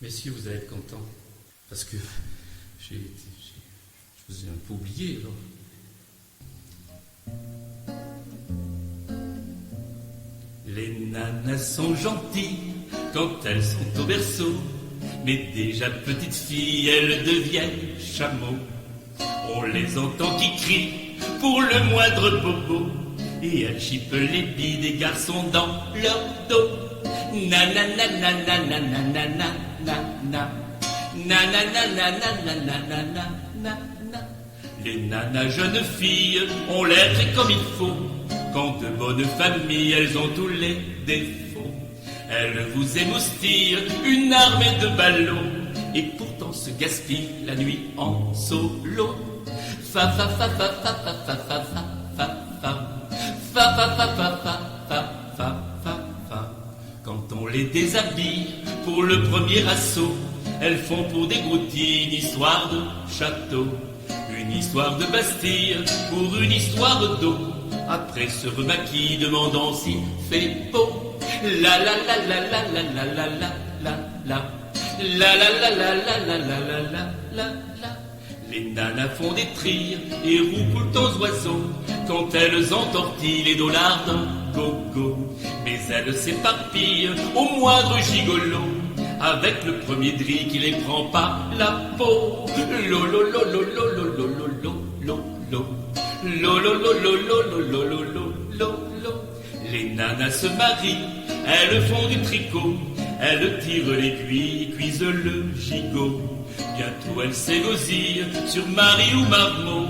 Messieurs, vous allez être contents. Parce que je vous ai un peu oublié, alors. Les nanas sont gentilles quand elles sont au berceau, mais déjà petites filles, elles deviennent chameaux. On les entend qui crient pour le moindre bobo, et elles chipent les billes des garçons dans leur dos. Nananananananananana. Les nanas jeunes filles ont l'air très comme il faut. Quand de bonnes familles, elles ont tous les défauts. Elles vous émoustillent une armée de ballots, et pourtant se gaspillent la nuit en solo. Fa fa fa fa fa fa fa fa fa fa fa fa fa fa fa fa fa fa fa. Quand on les déshabille pour le premier assaut, elles font pour des broutilles une histoire de château, une histoire de Bastille pour une histoire d'eau. Après se remaquille demandant si fait beau. La la la la la la la la la la la la la la la la la la la la. Les nanas font des trilles et roupent aux oiseaux quand elles entortillent les dollars d'un gogo. Mais elles s'éparpillent au moindre gigolo, avec le premier drille qui les prend par la peau. Lo lo lo lo lo lo lo lo lo lo lo lo lo lo lo lo lo lo. Les nanas se marient, elles font du tricot, elles tirent l'aiguille, cuisent le gigot. Bientôt elles s'égosillent sur Marie ou Marmot.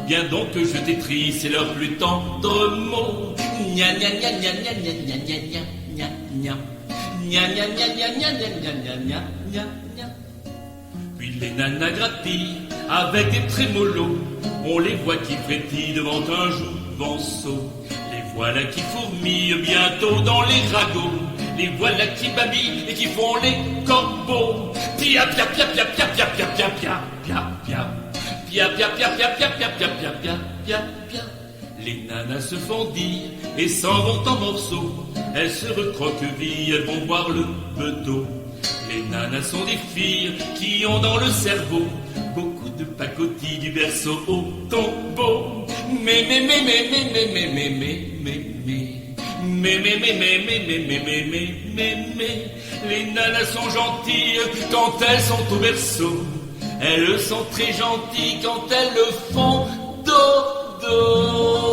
Viens donc que je t'étrie, c'est leur plus tendre mot. Gna gna gna gna gna gna gna gna gna gna. Gna gna gna gna gna gna gna gna gna gna. Puis les nanas grattillent avec des trémolos. On les voit qui frétillent devant un jouvenceau. Les voilà qui fourmillent bientôt dans les ragots. Les voilà qui babillent et qui font les corbeaux. Pia pia pia pia pia pia pia pia pia pia pia. Pia pia pia pia pia pia pia pia pia pia pia. Les nanas se font dire et s'en vont en morceaux. Elles se recroquevillent, elles vont voir le bedeau. Les nanas sont des filles qui ont dans le cerveau beaucoup de pacotilles du berceau au tombeau. Mais les nanas sont gentilles quand elles sont au berceau. Elles sont très gentilles quand elles le font dodo.